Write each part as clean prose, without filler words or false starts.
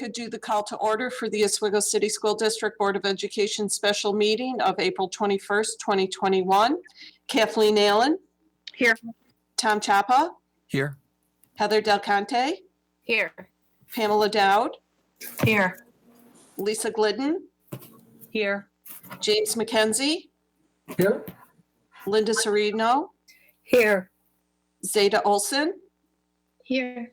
could do the call to order for the Oswego City School District Board of Education special meeting of April 21st, 2021. Kathleen Allen. Here. Tom Chapa. Here. Heather Del Conte. Here. Pamela Dowd. Here. Lisa Glidden. Here. James McKenzie. Here. Linda Serino. Here. Zeta Olson. Here.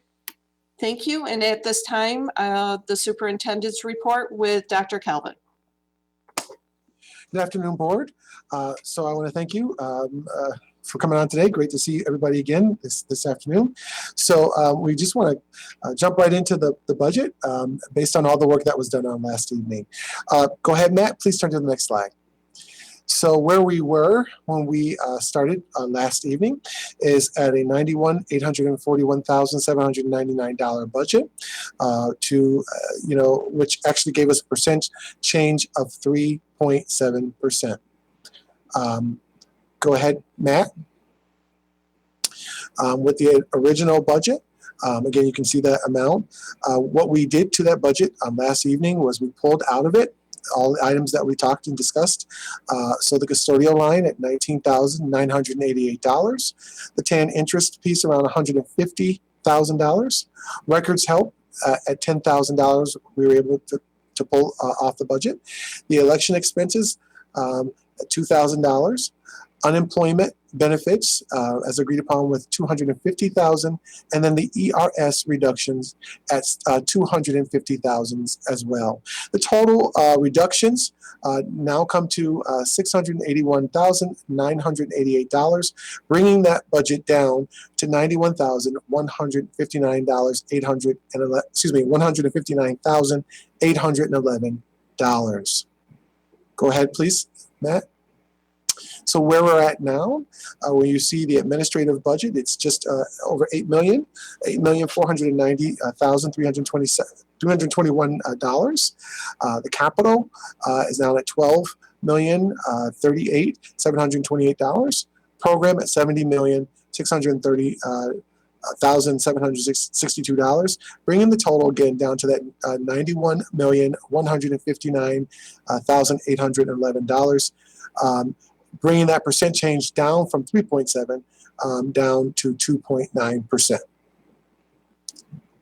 Thank you. And at this time, the superintendent's report with Dr. Calvin. Good afternoon, board. So I want to thank you for coming on today. Great to see everybody again this afternoon. So we just want to jump right into the budget based on all the work that was done on last evening. Go ahead, Matt. Please turn to the next slide. So where we were when we started last evening is at a $841,799 budget which actually gave us a percent change of 3.7%. Go ahead, Matt. With the original budget, again, you can see that amount. What we did to that budget last evening was we pulled out of it all the items that we talked and discussed. So the custodial line at $19,988, the TAN interest piece around $150,000, records help at $10,000 we were able to pull off the budget. The election expenses at $2,000, unemployment benefits as agreed upon with $250,000, and then the ERS reductions at $250,000 as well. The total reductions now come to $681,988, bringing that budget down to $159,811. Go ahead, please, Matt. So where we're at now, when you see the administrative budget, it's just over $8,490,321. The capital is now at $12,038,728. Program at $70,630,762, bringing the total again down to that $91,159,811. Bringing that percent change down from 3.7 down to 2.9%.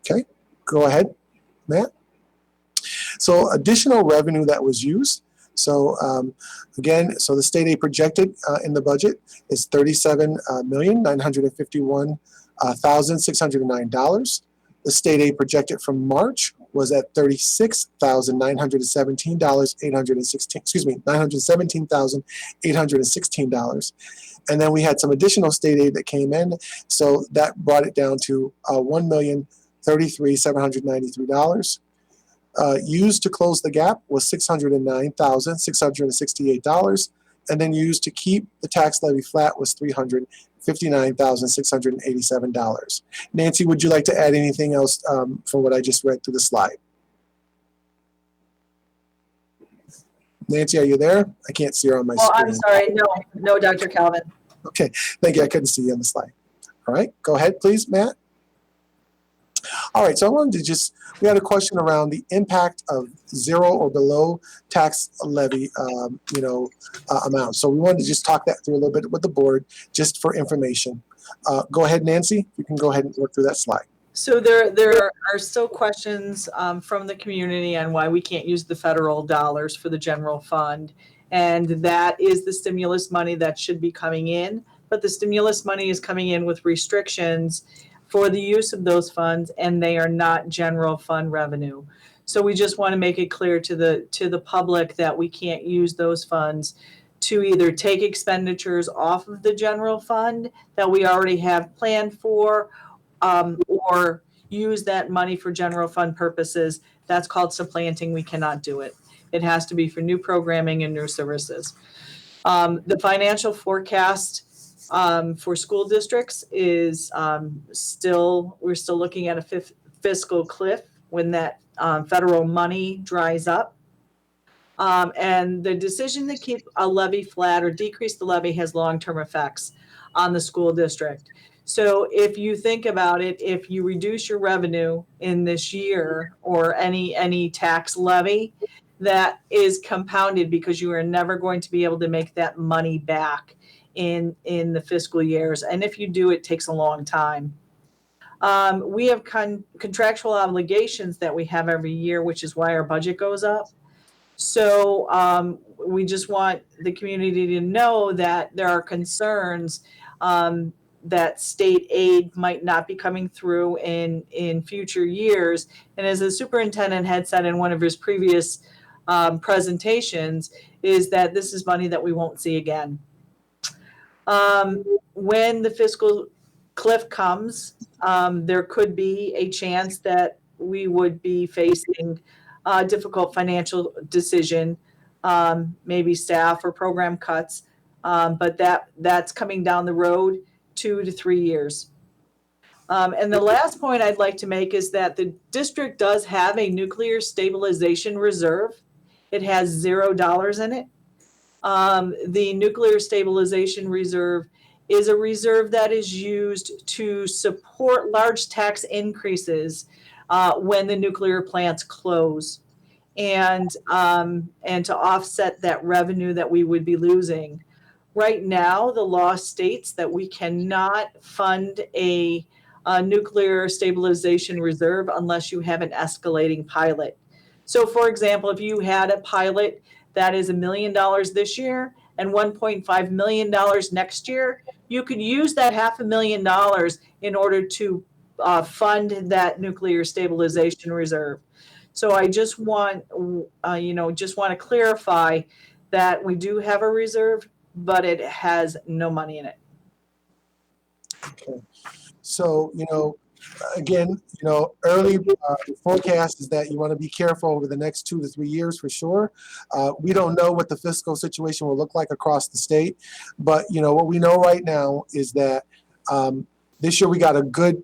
Okay, go ahead, Matt. So additional revenue that was used. So again, so the state aid projected in the budget is $37,951,609. The state aid projected from March was at $917,816. And then we had some additional state aid that came in, so that brought it down to $1,033,793. Used to close the gap was $609,668, and then used to keep the tax levy flat was $359,687. Nancy, would you like to add anything else from what I just read through the slide? Nancy, are you there? I can't see her on my screen. I'm sorry. No, Dr. Calvin. Okay, thank you. I couldn't see you on the slide. All right, go ahead, please, Matt. All right, so I wanted to we had a question around the impact of zero or below tax levy, amount. So we wanted to just talk that through a little bit with the board, just for information. Go ahead, Nancy. You can go ahead and work through that slide. So there are still questions from the community on why we can't use the federal dollars for the general fund. And that is the stimulus money that should be coming in. But the stimulus money is coming in with restrictions for the use of those funds, and they are not general fund revenue. So we just want to make it clear to the public that we can't use those funds to either take expenditures off of the general fund that we already have planned for, or use that money for general fund purposes. That's called supplanting. We cannot do it. It has to be for new programming and new services. The financial forecast for school districts is we're still looking at a fiscal cliff when that federal money dries up. And the decision to keep a levy flat or decrease the levy has long-term effects on the school district. So if you think about it, if you reduce your revenue in this year or any tax levy, that is compounded because you are never going to be able to make that money back in the fiscal years. And if you do, it takes a long time. We have contractual obligations that we have every year, which is why our budget goes up. So we just want the community to know that there are concerns that state aid might not be coming through in future years. And as the superintendent had said in one of his previous presentations, is that this is money that we won't see again. When the fiscal cliff comes, there could be a chance that we would be facing a difficult financial decision, maybe staff or program cuts, but that's coming down the road 2 to 3 years. And the last point I'd like to make is that the district does have a nuclear stabilization reserve. It has $0 in it. The nuclear stabilization reserve is a reserve that is used to support large tax increases when the nuclear plants close, and to offset that revenue that we would be losing. Right now, the law states that we cannot fund a nuclear stabilization reserve unless you have an escalating pilot. So, for example, if you had a pilot that is $1 million this year and $1.5 million next year, you could use that $500,000 in order to fund that nuclear stabilization reserve. So I just want, to clarify that we do have a reserve, but it has no money in it. Okay. So, again, early forecast is that you want to be careful over the next 2 to 3 years for sure. We don't know what the fiscal situation will look like across the state, but what we know right now is that this year we got a good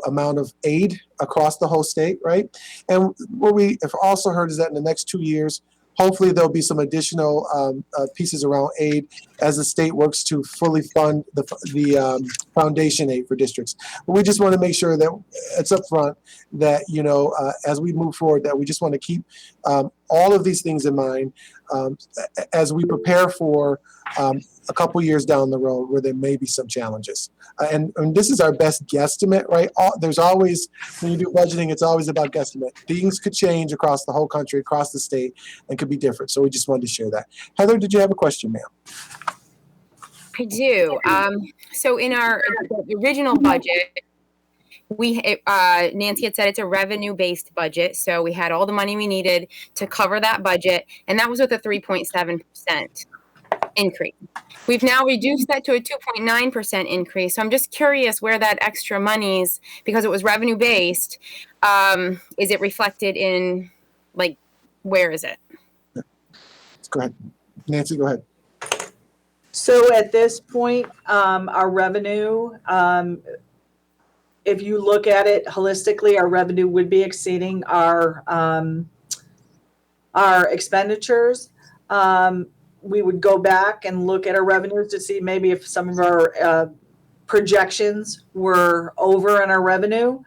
amount of aid across the whole state, right? And what we have also heard is that in the next 2 years, hopefully there'll be some additional pieces around aid as the state works to fully fund the foundation aid for districts. But we just want to make sure that it's up front that, as we move forward, that we just want to keep all of these things in mind as we prepare for a couple years down the road where there may be some challenges. And this is our best guesstimate, right? There's always, when you do budgeting, it's always about guesstimate. Things could change across the whole country, across the state, and could be different. So we just wanted to share that. Heather, did you have a question, ma'am? I do. So in our original budget, Nancy had said it's a revenue-based budget. So we had all the money we needed to cover that budget, and that was with a 3.7% increase. We've now reduced that to a 2.9% increase. So I'm just curious where that extra money's, because it was revenue-based, is it reflected in, where is it? Go ahead. Nancy, go ahead. So at this point, our revenue, if you look at it holistically, our revenue would be exceeding our expenditures. We would go back and look at our revenues to see maybe if some of our projections were over in our revenue.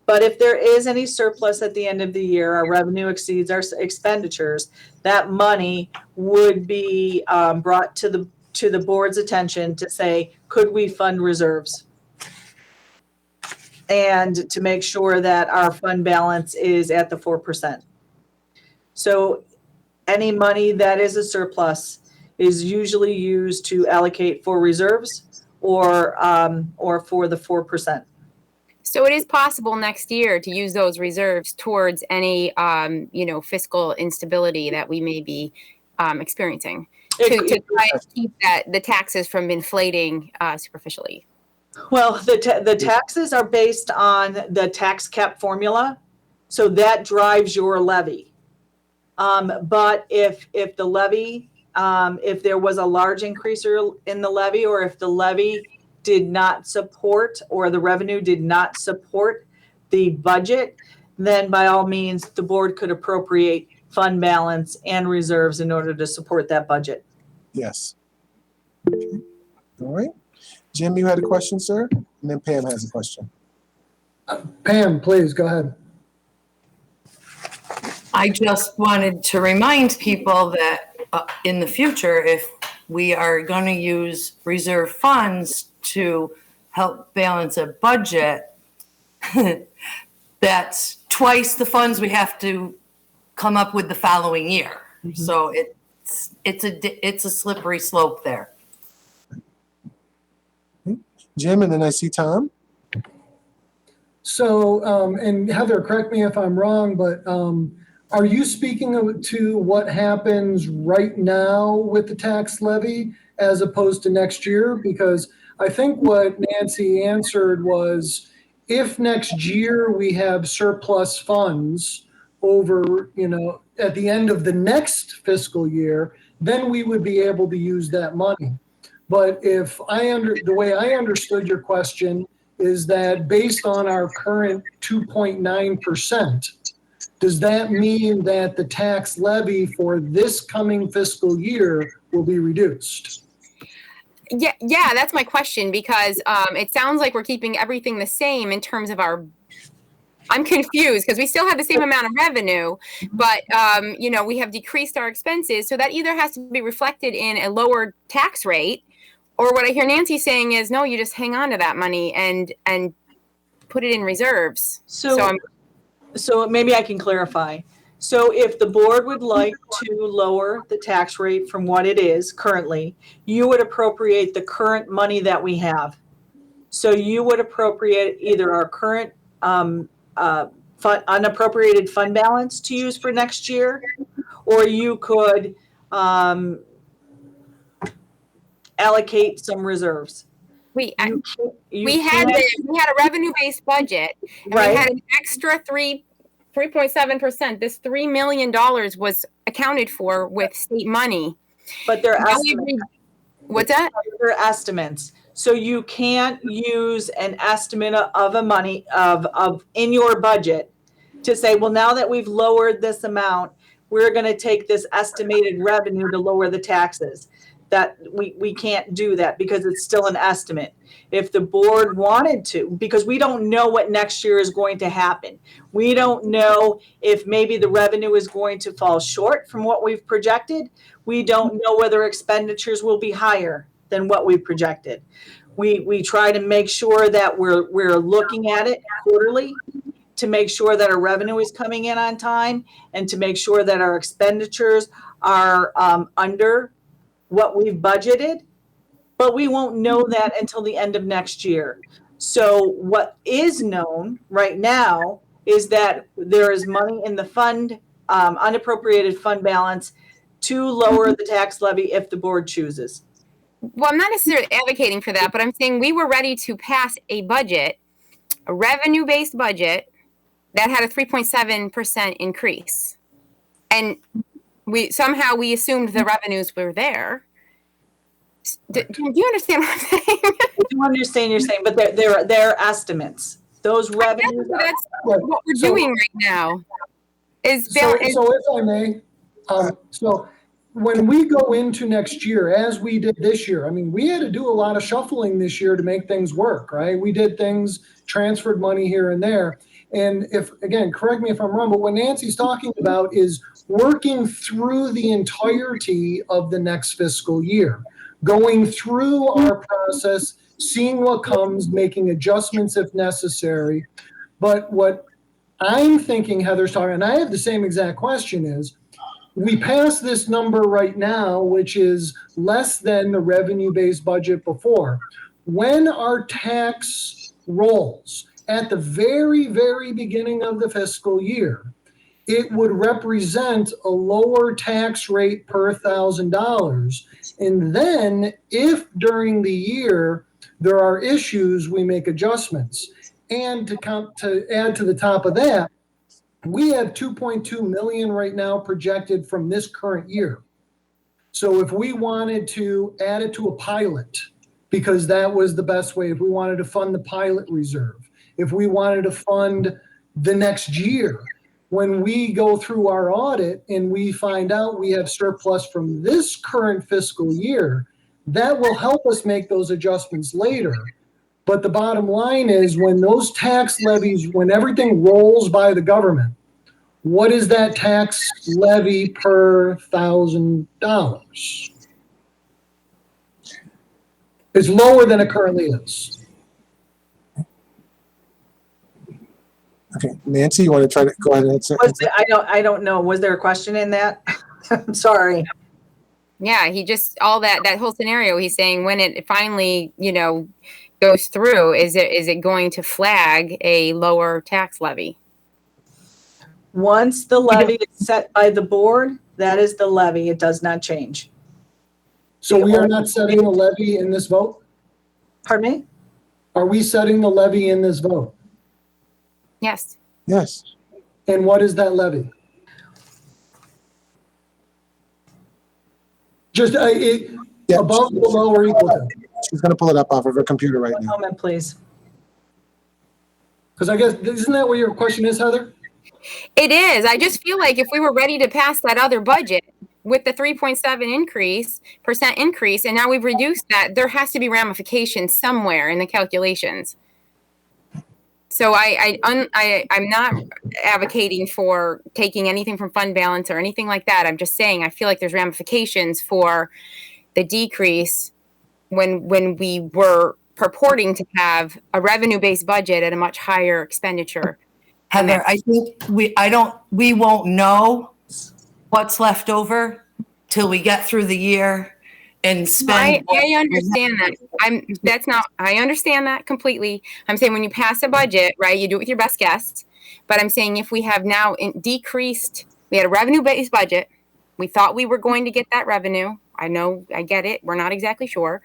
But if there is any surplus at the end of the year, our revenue exceeds our expenditures, that money would be brought to the board's attention to say, could we fund reserves? And to make sure that our fund balance is at the 4%. So any money that is a surplus is usually used to allocate for reserves or for the 4%. So it is possible next year to use those reserves towards any, fiscal instability that we may be experiencing to try to keep the taxes from inflating superficially. Well, the taxes are based on the tax cap formula, so that drives your levy. But if the levy, if there was a large increase in the levy, or if the levy did not support, or the revenue did not support the budget, then by all means, the board could appropriate fund balance and reserves in order to support that budget. Yes. All right. Jim, you had a question, sir? And then Pam has a question. Pam, please, go ahead. I just wanted to remind people that in the future, if we are going to use reserve funds to help balance a budget, that's twice the funds we have to come up with the following year. Mm-hmm. So it's a slippery slope there. Jim, and then I see Tom. So, and Heather, correct me if I'm wrong, but are you speaking to what happens right now with the tax levy as opposed to next year? Because I think what Nancy answered was, if next year we have surplus funds over, at the end of the next fiscal year, then we would be able to use that money. But the way I understood your question is that based on our current 2.9%, does that mean that the tax levy for this coming fiscal year will be reduced? Yeah, that's my question, because it sounds like we're keeping everything the same in terms of I'm confused because we still have the same amount of revenue, but we have decreased our expenses. So that either has to be reflected in a lower tax rate, or what I hear Nancy saying is, no, you just hang on to that money and put it in reserves. So maybe I can clarify. So if the board would like to lower the tax rate from what it is currently, you would appropriate the current money that we have. So you would appropriate either our current unappropriated fund balance to use for next year, or you could allocate some reserves. We had a revenue-based budget, and right. We had an extra 3.7%. This $3 million was accounted for with state money. But they're estimates. What's that? They're estimates. So you can't use an estimate of a money of in your budget to say, well, now that we've lowered this amount, we're going to take this estimated revenue to lower the taxes. That we can't do that because it's still an estimate. If the board wanted to, because we don't know what next year is going to happen. We don't know if maybe the revenue is going to fall short from what we've projected. We don't know whether expenditures will be higher than what we projected. We try to make sure that we're looking at it quarterly to make sure that our revenue is coming in on time and to make sure that our expenditures are under what we've budgeted, but we won't know that until the end of next year. So what is known right now is that there is money in the fund, unappropriated fund balance to lower the tax levy if the board chooses. Well, I'm not necessarily advocating for that, but I'm saying we were ready to pass a budget, a revenue-based budget that had a 3.7% increase. And we assumed the revenues were there. Do you understand what I'm saying? I do understand you're saying, but they're estimates. Those revenues. That's what we're doing right now. So if I may, so when we go into next year, as we did this year, I mean, we had to do a lot of shuffling this year to make things work, right? We did things, transferred money here and there. And correct me if I'm wrong, but what Nancy's talking about is working through the entirety of the next fiscal year, going through our process, seeing what comes, making adjustments if necessary. But what I'm thinking Heather's talking, and I have the same exact question, is we pass this number right now, which is less than the revenue-based budget before. When our tax rolls at the very, very beginning of the fiscal year, it would represent a lower tax rate per $1,000. And then if during the year there are issues, we make adjustments. And to add to the top of that, we have 2.2 million right now projected from this current year. So if we wanted to add it to a pilot, because that was the best way, if we wanted to fund the pilot reserve, if we wanted to fund the next year, when we go through our audit and we find out we have surplus from this current fiscal year, that will help us make those adjustments later. But the bottom line is when those tax levies, when everything rolls by the government, what is that tax levy per $1,000? It's lower than it currently is. Okay, Nancy, you want to try to go ahead and answer? I don't know. Was there a question in that? I'm sorry. Yeah, he just, all that whole scenario, he's saying when it finally, goes through, is it going to flag a lower tax levy? Once the levy is set by the board, that is the levy. It does not change. So we are not setting the levy in this vote? Pardon me? Are we setting the levy in this vote? Yes. Yes. And what is that levy? Just Yeah, above, below, or equal to? she's going to pull it up off of her computer right One now. moment, please. Because I guess, isn't that what your question is, Heather? It is. I just feel like if we were ready to pass that other budget with the 3.7% increase, and now we've reduced that, there has to be ramifications somewhere in the calculations. So I'm not advocating for taking anything from fund balance or anything like that. I'm just saying I feel like there's ramifications for the decrease when we were purporting to have a revenue-based budget at a much higher expenditure. Heather, I think we won't know what's left over till we get through the year and spend. I understand that. I understand that completely. I'm saying when you pass a budget, right, you do it with your best guess. But I'm saying if we have now decreased, we had a revenue-based budget. We thought we were going to get that revenue. I know, I get it. We're not exactly sure.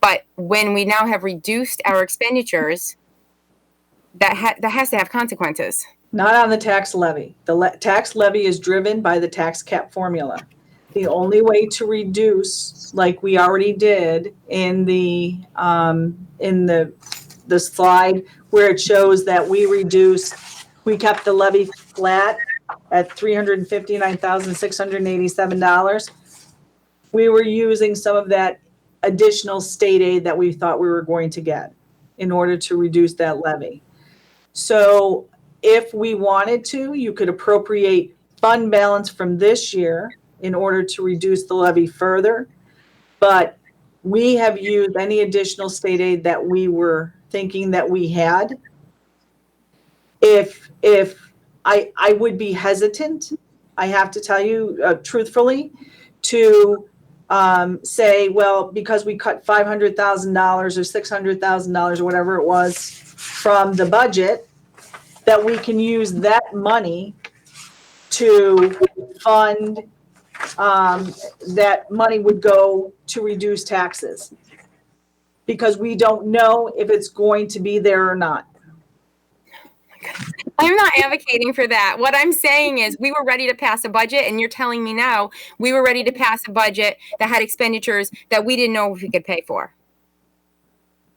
But when we now have reduced our expenditures, that has to have consequences. Not on the tax levy. The tax levy is driven by the tax cap formula. The only way to reduce, like we already did in the slide where it shows that we kept the levy flat at $359,687. We were using some of that additional state aid that we thought we were going to get in order to reduce that levy. So if we wanted to, you could appropriate fund balance from this year in order to reduce the levy further. But we have used any additional state aid that we were thinking that we had. If I would be hesitant, I have to tell you truthfully, to say, well, because we cut $500,000 or $600,000 or whatever it was from the budget, that we can use that money to fund, that money would go to reduce taxes. Because we don't know if it's going to be there or not. I'm not advocating for that. What I'm saying is we were ready to pass a budget, and you're telling me now we were ready to pass a budget that had expenditures that we didn't know if we could pay for.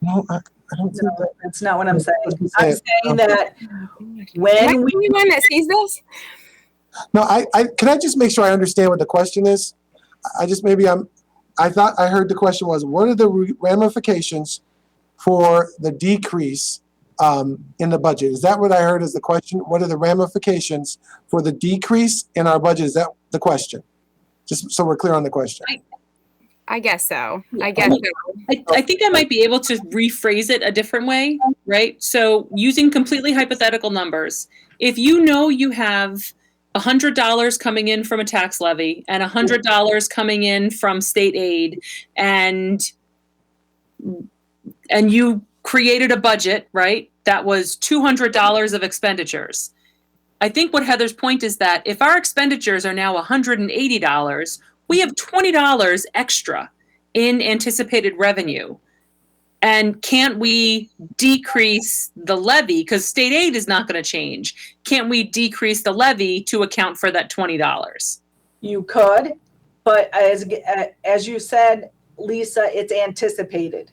No, I don't think No, that. that's not what I'm saying. I'm saying- saying that Am I when the only one that sees this? No, can I just make sure I understand what the question is? I thought I heard the question was, what are the ramifications for the decrease in the budget? Is that what I heard as the question? What are the ramifications for the decrease in our budget? Is that the question? Just so we're clear on the question. I guess so. Yeah. I guess so. I think I might be able to rephrase it a different way, right? So using completely hypothetical numbers, if you know you have $100 coming in from a tax levy and $100 coming in from state aid, and you created a budget, right? That was $200 of expenditures. I think what Heather's point is that if our expenditures are now $180, we have $20 extra in anticipated revenue. And can't we decrease the levy? Because state aid is not going to change. Can't we decrease the levy to account for that $20? you could, but as you said, Lisa, it's anticipated.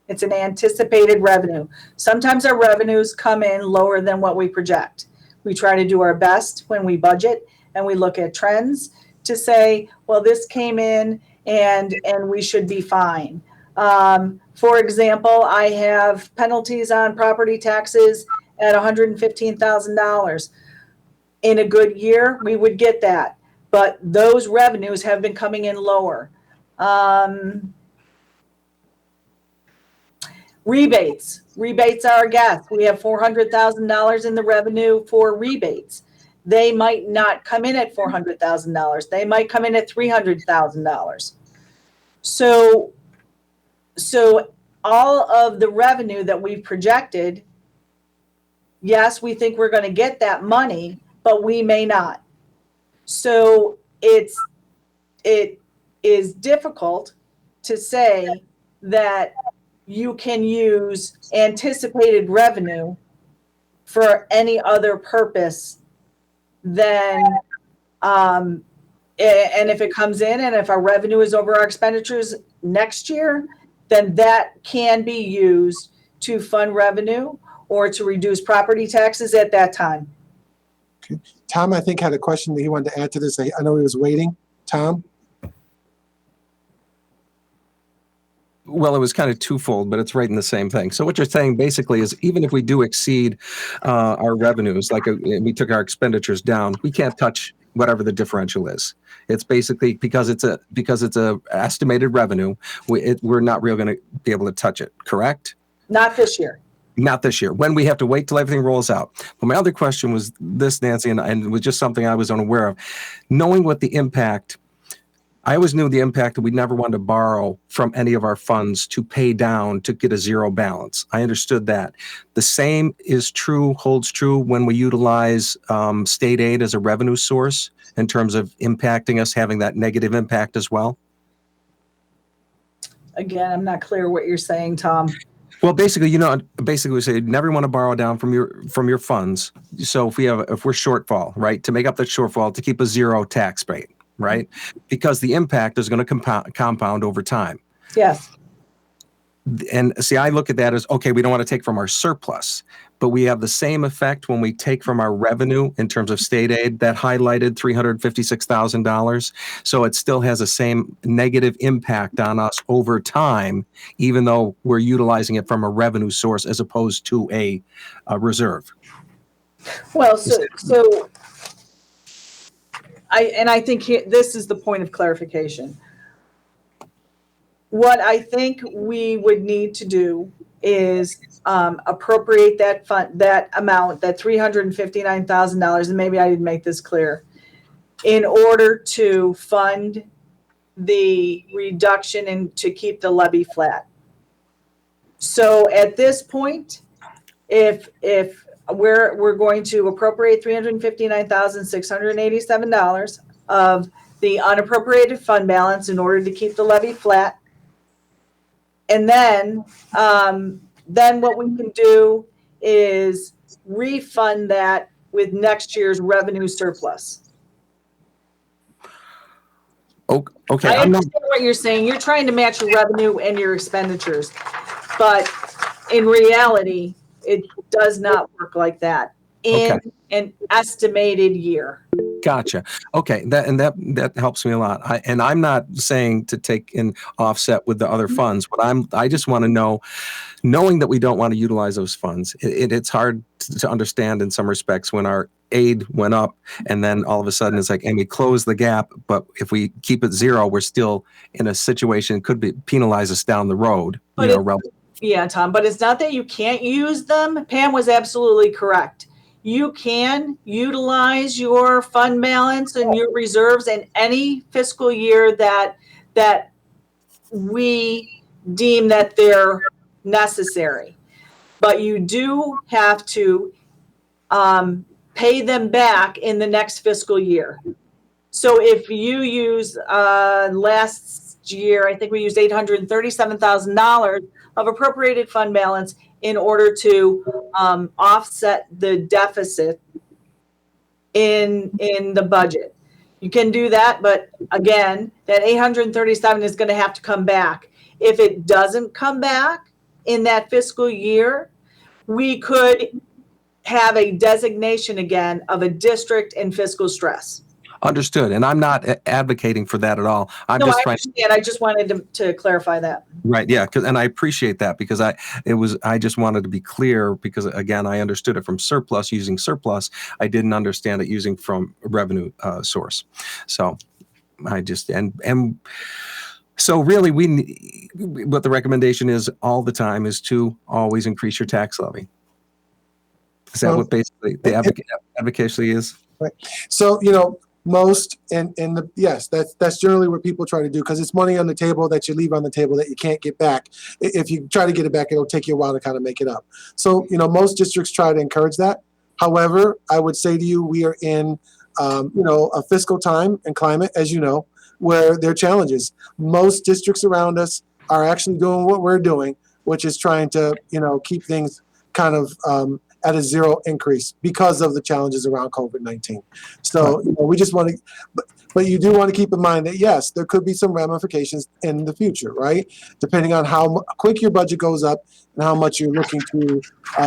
It's an anticipated revenue. Sometimes our revenues come in lower than what we project. We try to do our best when we budget and we look at trends to say, well, this came in and we should be fine. For example, I have penalties on property taxes at $115,000. In a good year, we would get that, but those revenues have been coming in lower. Rebates are a guess. We have $400,000 in the revenue for rebates. They might not come in at $400,000. They might come in at $300,000. So all of the revenue that we've projected, yes, we think we're going to get that money, but we may not. So it is difficult to say that you can use anticipated revenue for any other purpose than, and if it comes in and if our revenue is over our expenditures next year, then that can be used to fund revenue or to reduce property taxes at that time. Okay. Tom, I think, had a question that he wanted to add to this. I know he was waiting. Tom? Well, it was kind of twofold, but it's right in the same thing. So what you're saying basically is even if we do exceed our revenues, like we took our expenditures down, we can't touch whatever the differential is. It's basically because it's a estimated revenue, we're not really going to be able to touch it, correct? Not this year. Not this year, when we have to wait till everything rolls out. But my other question was this, Nancy, and it was just something I was unaware of. Knowing what the impact, I always knew the impact that we never wanted to borrow from any of our funds to pay down to get a zero balance. I understood that. The same holds true when we utilize state aid as a revenue source in terms of impacting us, having that negative impact as well. Again, I'm not clear what you're saying, Tom. Well, basically, we say never want to borrow down from your funds. So if we're shortfall, right, to make up that shortfall, to keep a zero tax rate, right, because the impact is going to compound over time. Yes. And see, I look at that as, okay, we don't want to take from our surplus, but we have the same effect when we take from our revenue in terms of state aid, that highlighted $356,000. So it still has the same negative impact on us over time, even though we're utilizing it from a revenue source as opposed to a reserve. Well, I think this is the point of clarification. What I think we would need to do is appropriate that fund, that amount, that $359,000, and maybe I didn't make this clear, in order to fund the reduction and to keep the levy flat. So at this point, if we're going to appropriate $359,687 of the unappropriated fund balance in order to keep the levy flat. And then what we can do is refund that with next year's revenue surplus. Okay. I understand what you're saying. You're trying to match your revenue and your expenditures, but in reality, it does not work like that in an estimated year. Gotcha. Okay, that helps me a lot. I'm not saying to take an offset with the other funds, but I just want to know, knowing that we don't want to utilize those funds, it's hard to understand in some respects when our aid went up and then all of a sudden it's like, and we close the gap, but if we keep it zero, we're still in a situation could be penalize us down the road. Yeah, Tom, but it's not that you can't use them. Pam was absolutely correct. You can utilize your fund balance and your reserves in any fiscal year that we deem that they're necessary. But you do have to pay them back in the next fiscal year. So if you use last year, I think we used $837,000 of appropriated fund balance in order to offset the deficit in the budget. You can do that, but again, that 837 is going to have to come back. If it doesn't come back in that fiscal year, we could have a designation again of a district in fiscal stress. Understood. And I'm not advocating for that at all. I'm No, just I trying. understand. I just wanted to clarify that. Right. Yeah. And I appreciate that because I just wanted to be clear because again, I understood it from surplus using surplus. I didn't understand it using from revenue source. So I just, and so really what the recommendation is all the time is to always increase your tax levy. Is that what basically the advocacy is? Right. So, most yes, that's generally what people try to do because it's money on the table that you leave on the table that you can't get back. If you try to get it back, it'll take you a while to kind of make it up. So, most districts try to encourage that. However, I would say to you, we are in, a fiscal time and climate, as you know, where there are challenges. Most districts around us are actually doing what we're doing, which is trying to, keep things kind of at a zero increase because of the challenges around COVID-19. So we just want to, but you do want to keep in mind that yes, there could be some ramifications in the future, right? Depending on how quick your budget goes up and how much you're looking to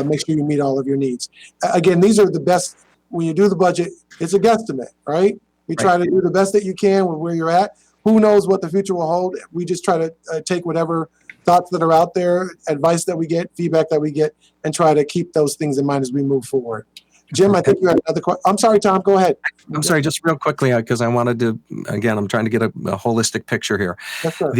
make sure you meet all of your needs. Again, these are the best, when you do the budget, it's a guesstimate, right? You try to do the best that you can with where you're at. Who knows what the future will hold? We just try to take whatever thoughts that are out there, advice that we get, feedback that we get, and try to keep those things in mind as we move forward. Jim, I think you had another question. I'm sorry, Tom, go ahead. I'm sorry, just real quickly, because I wanted to, again, I'm trying to get a holistic picture here. Yes, sir.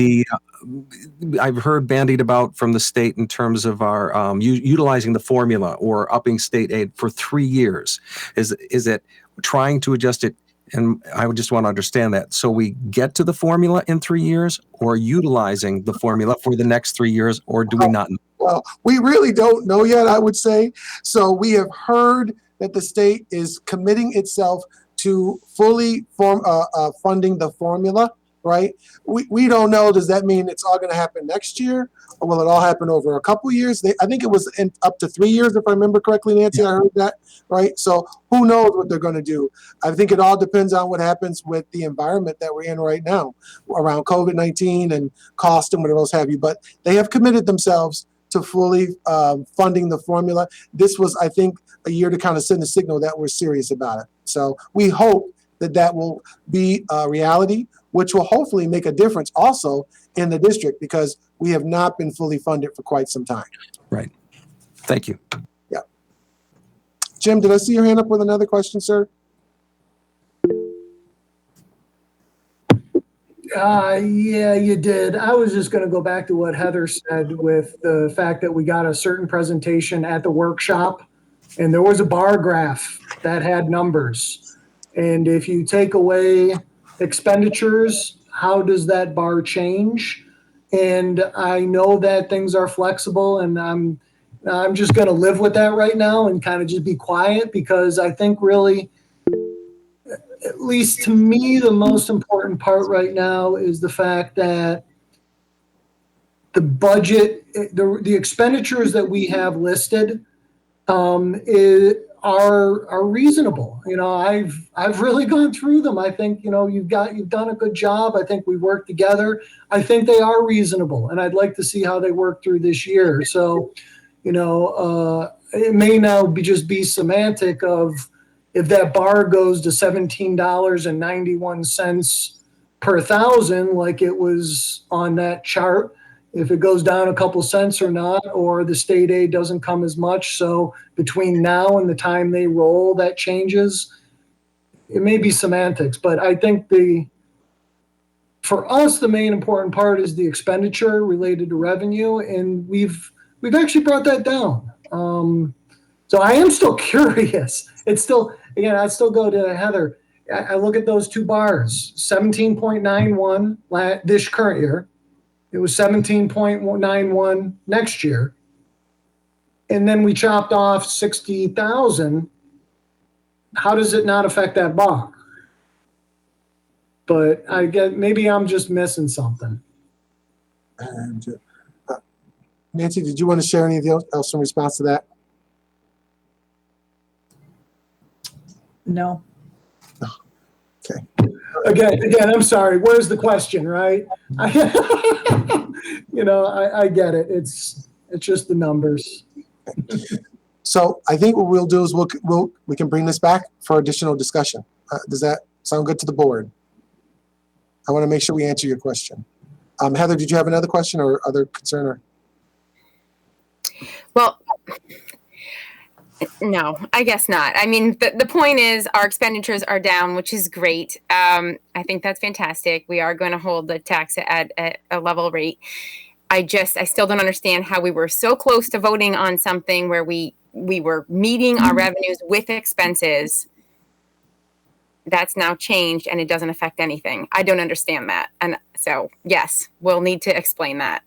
I've heard bandied about from the state in terms of our utilizing the formula or upping state aid for 3 years. Is it trying to adjust it? And I would just want to understand that. So we get to the formula in 3 years or utilizing the formula for the next 3 years, or do we not know? Well, we really don't know yet, I would say. So we have heard that the state is committing itself to fully funding the formula, right? We don't know. Does that mean it's all going to happen next year? Or will it all happen over a couple years? I think it was up to 3 years, if I remember correctly, Nancy. I heard that, right? So who knows what they're going to do? I think it all depends on what happens with the environment that we're in right now around COVID-19 and cost and whatever else have you. But they have committed themselves to fully funding the formula. This was, I think, a year to kind of send a signal that we're serious about it. So we hope that will be a reality, which will hopefully make a difference also in the district because we have not been fully funded for quite some time. Right. Thank you. Yeah. Jim, did I see your hand up with another question, sir? Yeah, you did. I was just going to go back to what Heather said with the fact that we got a certain presentation at the workshop and there was a bar graph that had numbers. And if you take away expenditures, how does that bar change? And I know that things are flexible and I'm just going to live with that right now and kind of just be quiet because I think really, at least to me, the most important part right now is the fact that the budget, the expenditures that we have listed are reasonable. I've really gone through them. I think, you've done a good job. I think we worked together. I think they are reasonable and I'd like to see how they work through this year. So, it may now just be semantic of, if that bar goes to $17.91 per thousand, like it was on that chart, if it goes down a couple cents or not, or the state aid doesn't come as much. So between now and the time they roll, that changes. It may be semantics, but I think for us, the main important part is the expenditure related to revenue. And we've actually brought that down. So I am still curious. It's still, again, I still go to Heather. I look at those two bars, 17.91 this current year. It was 17.91 next year. And then we chopped off 60,000. How does it not affect that bar? But maybe I'm just missing something. And, Nancy, did you want to share anything else in response to that? No. Okay. Again, I'm sorry. Where's the question, right? I get it. It's just the numbers. So I think what we'll do is we can bring this back for additional discussion. Does that Sound good to the board? I want to make sure we answer your question. Heather, did you have another question or other concern? Or? Well, no, I guess not. I mean, the point is our expenditures are down, which is great. I think that's fantastic. We are going to hold the tax at a level rate. I still don't understand how we were so close to voting on something where we were meeting our revenues with expenses. That's now changed and it doesn't affect anything. I don't understand that. And so, yes, we'll need to explain that.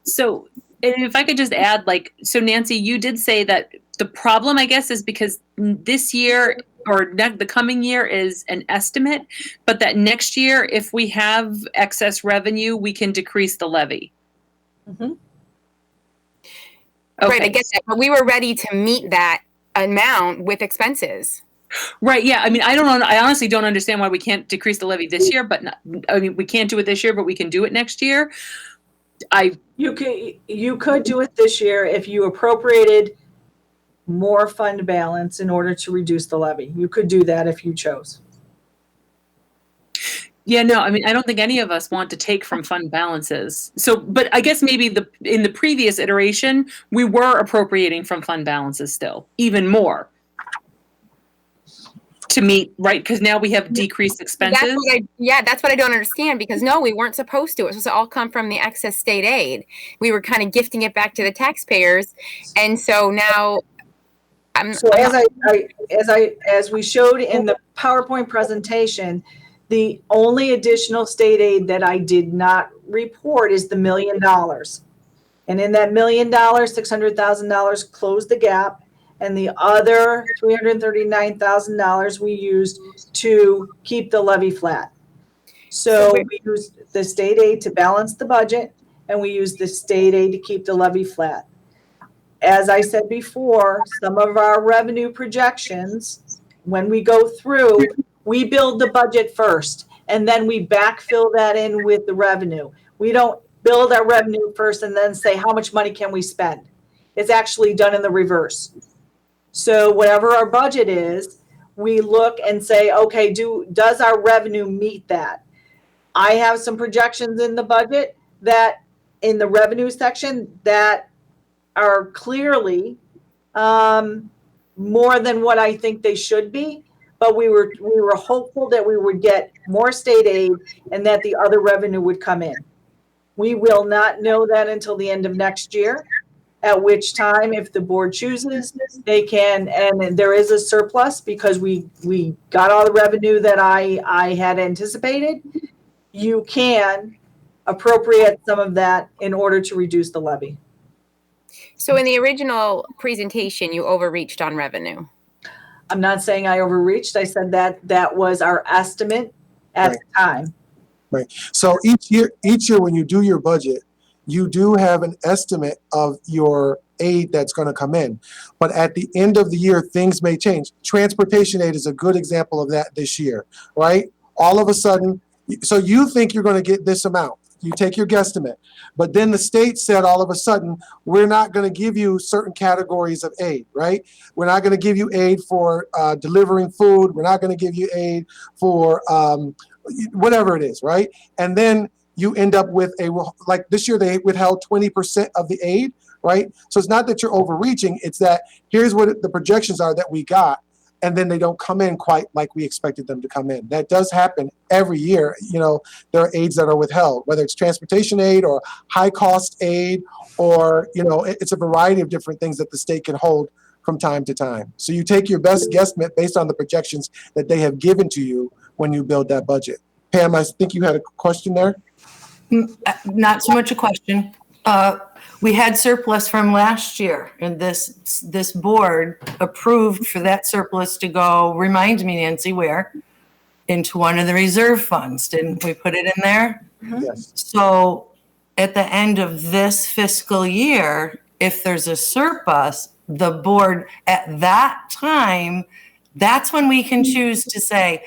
So and if I could just add, so Nancy, you did say that the problem, I guess, is because this year or the coming year is an estimate, but that next year, if we have excess revenue, we can decrease the levy. Mhm. Right, Okay. I get that, but we were ready to meet that amount with expenses. Right. Yeah. I mean, I don't know. I honestly don't understand why we can't decrease the levy this year, but we can't do it this year, but we can do it next year. You could do it this year if you appropriated more fund balance in order to reduce the levy. You could do that if you chose. Yeah, no, I mean, I don't think any of us want to take from fund balances. So, but I guess maybe in the previous iteration, we were appropriating from fund balances still, even more to meet, right? Because now we have decreased expenses. That's what I don't understand, because no, we weren't supposed to. It was supposed to all come from the excess state aid. We were kind of gifting it back to the taxpayers. And so now as we showed in the PowerPoint presentation, the only additional state aid that I did not report is the $1 million. And in that $1 million, $600,000 closed the gap. And the other $339,000 we used to keep the levy flat. So we used the state aid to balance the budget, and we used the state aid to keep the levy flat. As I said before, some of our revenue projections, when we go through, we build the budget first, and then we backfill that in with the revenue. We don't build our revenue first and then say, how much money can we spend? It's actually done in the reverse. So whatever our budget is, we look and say, okay, does our revenue meet that? I have some projections in the budget that in the revenue section that are clearly more than what I think they should be, but we were hopeful that we would get more state aid and that the other revenue would come in. We will not know that until the end of next year, at which time, if the board chooses, they can, and there is a surplus because we got all the revenue that I had anticipated. You can appropriate some of that in order to reduce the levy. So in the original presentation, you overreached on revenue. I'm not saying I overreached. I said that was our estimate at the time. Right. So each year when you do your budget, you do have an estimate of your aid that's going to come in. But at the end of the year, things may change. Transportation aid is a good example of that this year, right? All of a sudden, so you think you're going to get this amount. You take your guesstimate. But then the state said all of a sudden, we're not going to give you certain categories of aid, right? We're not going to give you aid for delivering food. We're not going to give you aid for whatever it is, right? And then you end up with like this year they withheld 20% of the aid, right? So it's not that you're overreaching, it's that here's what the projections are that we got, and then they don't come in quite like we expected them to come in. That does happen every year. You know, there are aids that are withheld, whether it's transportation aid or high cost aid, or, you know, it's a variety of different things that the state can hold from time to time. So you take your best guesstimate based on the projections that they have given to you when you build that budget. Pam, I think you had a question there? Not so much a question. We had surplus from last year, and this board approved for that surplus to go, remind me, Nancy, where? Into one of the reserve funds. Didn't we put it in there? Yes. So at the end of this fiscal year, if there's a surplus, the board at that time, that's when we can choose to say,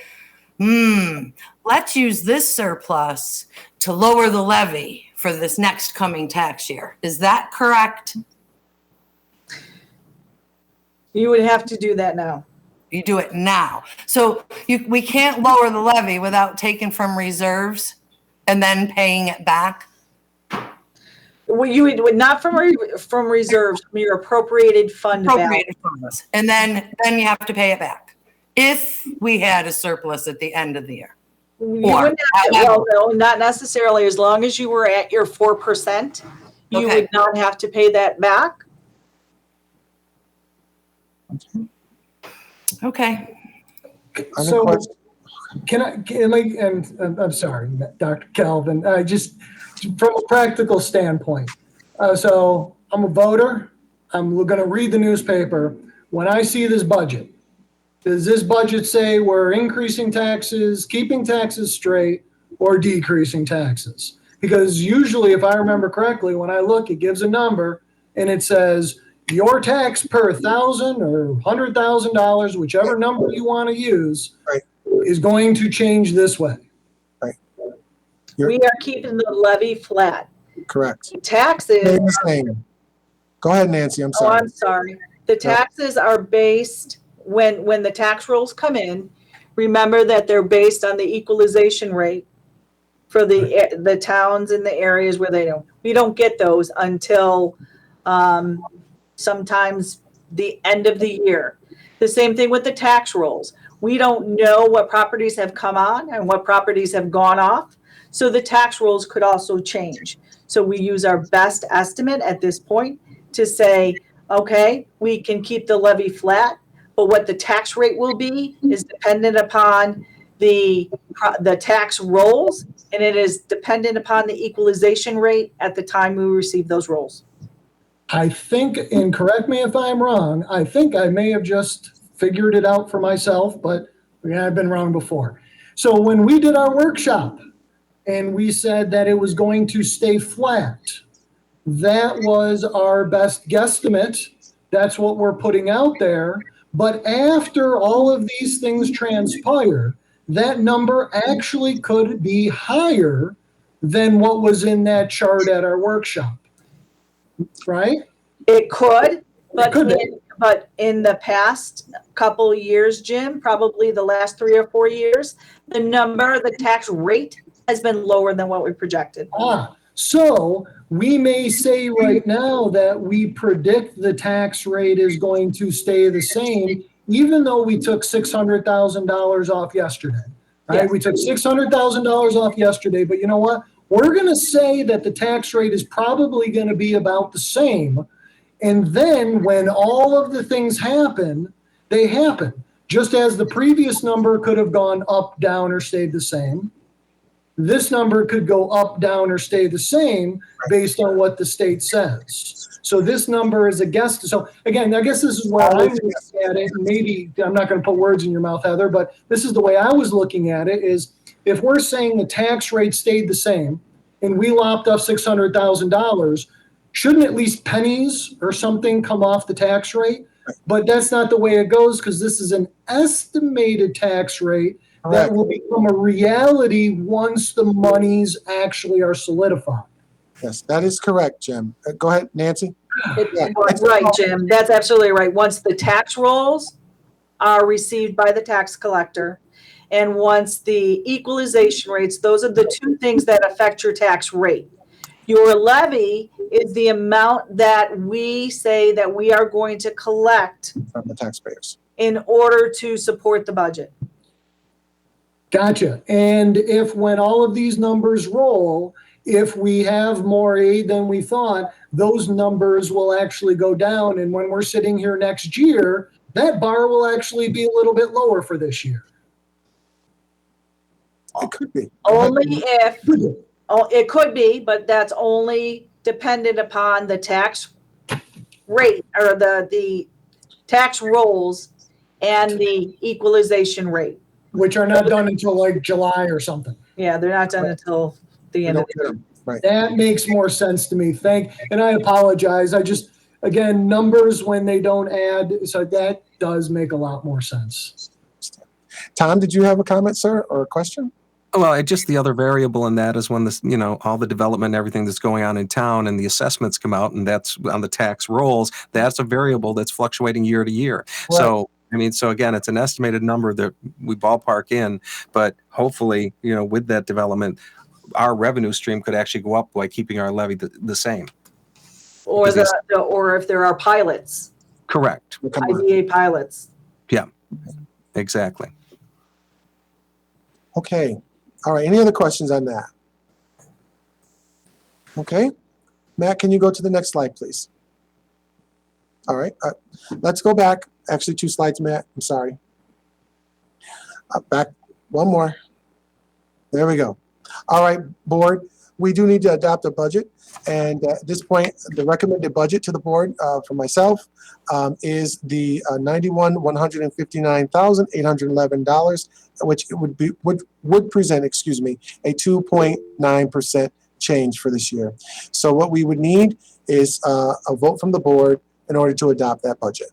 let's use this surplus to lower the levy for this next coming tax year. Is that correct? You would have to do that now. You do it now. So we can't lower the levy without taking from reserves and then paying it back. Well, you would not from reserves, from your appropriated fund balance. Appropriated funds. And then you have to pay it back if we had a surplus at the end of the year. You would not, well, no, not necessarily. As long as you were at your 4%, you Okay. would not have to pay that back. Okay. Other So questions? and I'm sorry, Dr. Calvin, just from a practical standpoint. So I'm a voter. I'm going to read the newspaper. When I see this budget, does this budget say we're increasing taxes, keeping taxes straight, or decreasing taxes? Because usually, if I remember correctly, when I look, it gives a number and it says your tax per $1,000 or $100,000, whichever number you want to use, Right. is going to change this way. We are keeping the levy flat. Correct. Taxes. Stay the same. Go ahead, Nancy. I'm Oh, sorry. I'm sorry. The taxes are based, when the tax rolls come in, remember that they're based on the equalization rate for the towns and the areas where we don't get those until sometimes the end of the year. The same thing with the tax rolls. We don't know what properties have come on and what properties have gone off. So the tax rolls could also change. So we use our best estimate at this point to say, okay, we can keep the levy flat, but what the tax rate will be is dependent upon the tax rolls, and it is dependent upon the equalization rate at the time we receive those rolls. I think, and correct me if I'm wrong, I think I may have just figured it out for myself, but I've been wrong before. So when we did our workshop and we said that it was going to stay flat, that was our best guesstimate. That's what we're putting out there. But after all of these things transpire, that number actually could be higher than what was in that chart at our workshop. Right? It could, but could. but in the past couple years, Jim, probably the last 3 or 4 years, the tax rate has been lower than what we projected. So we may say right now that we predict the tax rate is going to stay the same, even though we took $600,000 off yesterday. Right? Yes. We took $600,000 off yesterday, but you know what? We're going to say that the tax rate is probably going to be about the same. And then when all of the things happen, they happen. Just as the previous number could have gone up, down, or stayed the same, this number could go up, down, or stay the same based on what the state says. So this number is a guess. So again, I guess this is where I'm looking at it. Maybe I'm not going to put words in your mouth, Heather, but this is the way I was looking at it is if we're saying the tax rate stayed the same and we lopped off $600,000, shouldn't at least pennies or something come off the tax rate? But that's not the way it goes because this is an estimated tax rate that will become a reality once the monies actually are solidified. Yes, that is correct, Jim. Go ahead, Nancy. Right, Jim. That's absolutely right. Once the tax rolls are received by the tax collector, and once the equalization rates, those are the two things that affect your tax rate. Your levy is the amount that we say that we are going to collect From the taxpayers. in order to support the budget. Gotcha. And if when all of these numbers roll, if we have more aid than we thought, those numbers will actually go down. And when we're sitting here next year, that bar will actually be a little bit lower for this year. It could be. Only if, it could be, but that's only dependent upon the tax rate or the tax rolls and the equalization rate. Which are not done until like July or something. Yeah, they're not done until the end of the year. Right. That makes more sense to me. And I apologize. I just, again, numbers when they don't add, so that does make a lot more sense. Tom, did you have a comment, sir, or a question? Well, just the other variable in that is when this, all the development and everything that's going on in town and the assessments come out and that's on the tax rolls, that's a variable that's fluctuating year to year. Right. So I mean, so again, it's an estimated number that we ballpark in, but hopefully, with that development, our revenue stream could actually go up by keeping our levy the same. Or or if there are pilots, Correct. IDA pilots. Yeah, exactly. Okay. All right. Any other questions on that? Okay. Matt, can you go to the next slide, please? All right. Let's go back. Actually, 2 slides, Matt. I'm sorry. Back. One more. There we go. All right, board. We do need to adopt a budget. And at this point, the recommended budget to the board for myself is the $91,159,811, which would present, a 2.9% change for this year. So what we would need is a vote from the board in order to adopt that budget.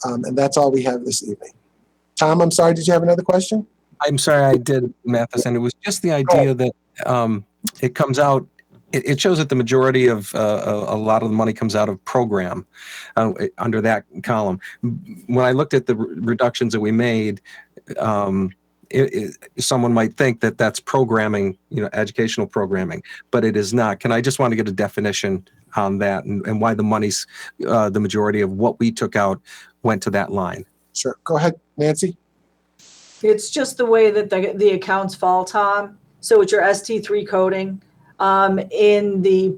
And that's all we have this evening. Tom, I'm sorry, did you have another question? I'm sorry, I did, Mathis, and it was just the idea that it comes out, it shows that the majority of a lot of the money comes out of program under that column. When I looked at the reductions that we made, someone might think that that's programming, educational programming, but it is not. I just want to get a definition on that and why the money's, the majority of what we took out went to that line. Sure. Go ahead, Nancy. It's just the way that the accounts fall, Tom. So it's your ST3 coding. In the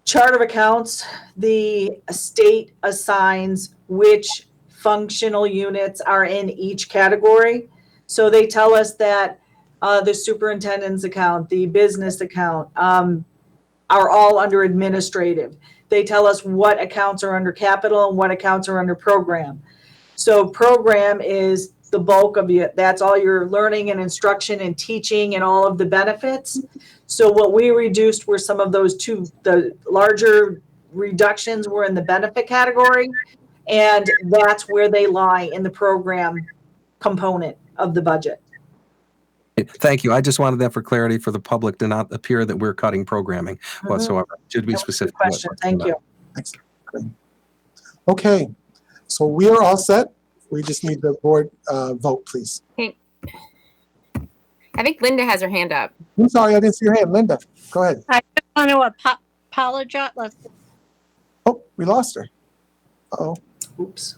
chart of accounts, the state assigns which functional units are in each category. So they tell us that the superintendent's account, the business account, are all under administrative. They tell us what accounts are under capital and what accounts are under program. So program is the bulk of it. That's all your learning and instruction and teaching and all of the benefits. So what we reduced were some of those the larger reductions were in the benefit category. And that's where they lie in the program component of the budget. Thank you. I just wanted that for clarity for the public to not appear that we're cutting programming whatsoever. Should be specific. Question. Thank you. Excellent. Great. Okay. So we are all set. We just need the board vote, please. I think Linda has her hand up. I'm sorry, I didn't see your hand. Linda, go ahead. I just want to apologize. Oh, we lost her. Uh-oh. Oops.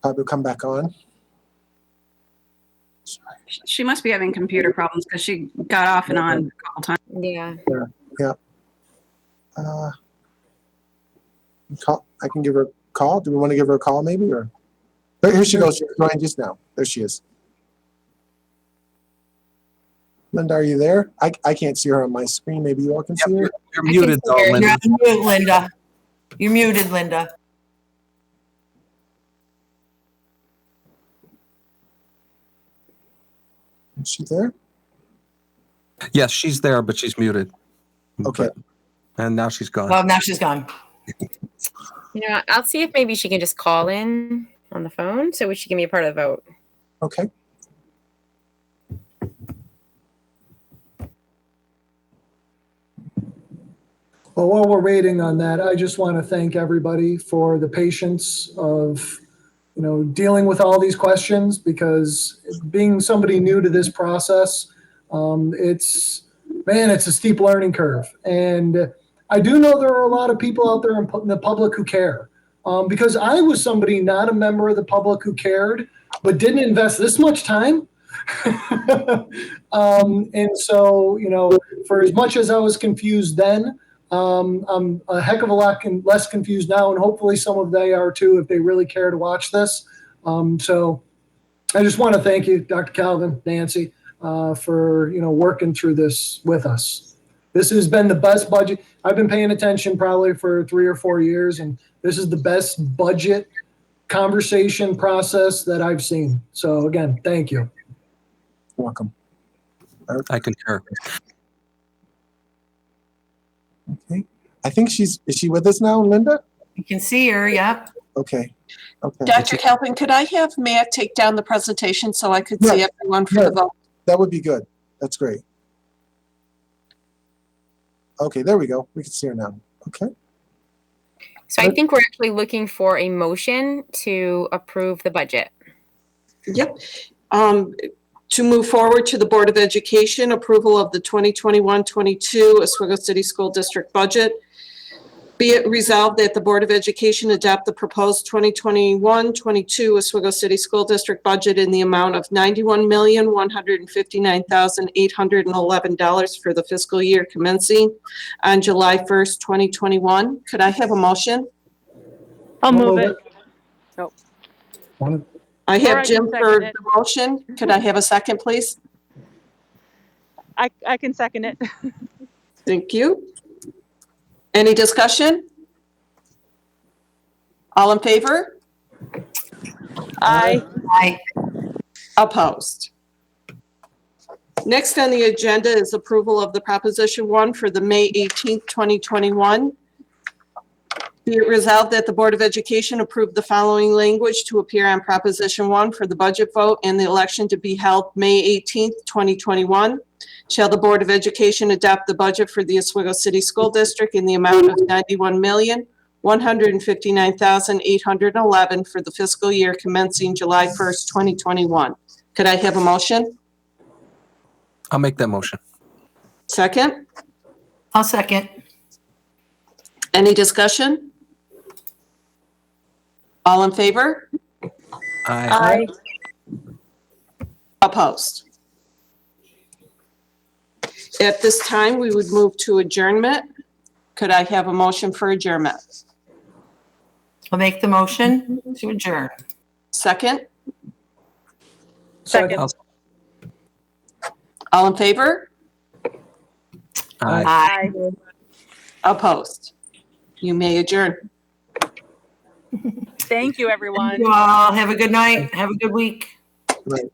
Probably come back on. Sorry. She must be having computer problems because she got off and on a couple times. Yeah. Yeah. I can give her a call. Do we want to give her a call maybe? Or here she goes. She's joined just now. There she is. Linda, are you there? I can't see her on my screen. Maybe you all can see her. You're muted though, Linda. You're muted, Linda. You're muted, Linda. Is she there? Yes, she's there, but she's muted. Okay. And now she's gone. Well, now she's gone. I'll see if maybe she can just call in on the phone so she can be a part of the vote. Okay. Well, while we're waiting on that, I just want to thank everybody for the patience of, dealing with all these questions, because being somebody new to this process, it's a steep learning curve. And I do know there are a lot of people out there in the public who care, because I was somebody not a member of the public who cared, but didn't invest this much time. And so, for as much as I was confused then, I'm a heck of a lot less confused now, and hopefully some of they are too if they really care to watch this. So I just want to thank you, Dr. Calvin, Nancy, for working through this with us. This has been the best budget. I've been paying attention probably for 3 or 4 years, and this is the best budget conversation process that I've seen. So again, thank you. You're welcome. I concur. Okay. I think is she with us now, Linda? You can see her, yep. Okay. Dr. Calvin, could I have Matt take down the presentation so I could see everyone for the vote? That would be good. That's great. Okay, there we go. We can see her now. Okay. So I think we're actually looking for a motion to approve the budget. Yep. To move forward to the Board of Education, approval of the 2021-22 Oswego City School District budget. Be it resolved that the Board of Education adopt the proposed 2021-22 Oswego City School District budget in the amount of $91,159,811 for the fiscal year commencing on July 1st, 2021. Could I have a motion? I'll move it. I Or have I Jim can for second it. the motion. Could I have a second, please? I can second it. Thank you. Any discussion? All in favor? Aye. I, Opposed? Next on the agenda is approval of the Proposition 1 for the May 18th, 2021. Be it resolved that the Board of Education approve the following language to appear on Proposition 1 for the budget vote and the election to be held May 18th, 2021. Shall the Board of Education adopt the budget for the Oswego City School District in the amount of $91,159,811 for the fiscal year commencing July 1st, 2021. Could I have a motion? I'll make that motion. Second? I'll second. Any discussion? All in favor? Aye. Opposed? At this time, we would move to adjournment. Could I have a motion for adjournment? I'll make the motion to adjourn. Second? Second. I'll- All in favor? Aye. Aye. Opposed? You may adjourn. Thank you, everyone. You all have a good night. Have a good week. Right.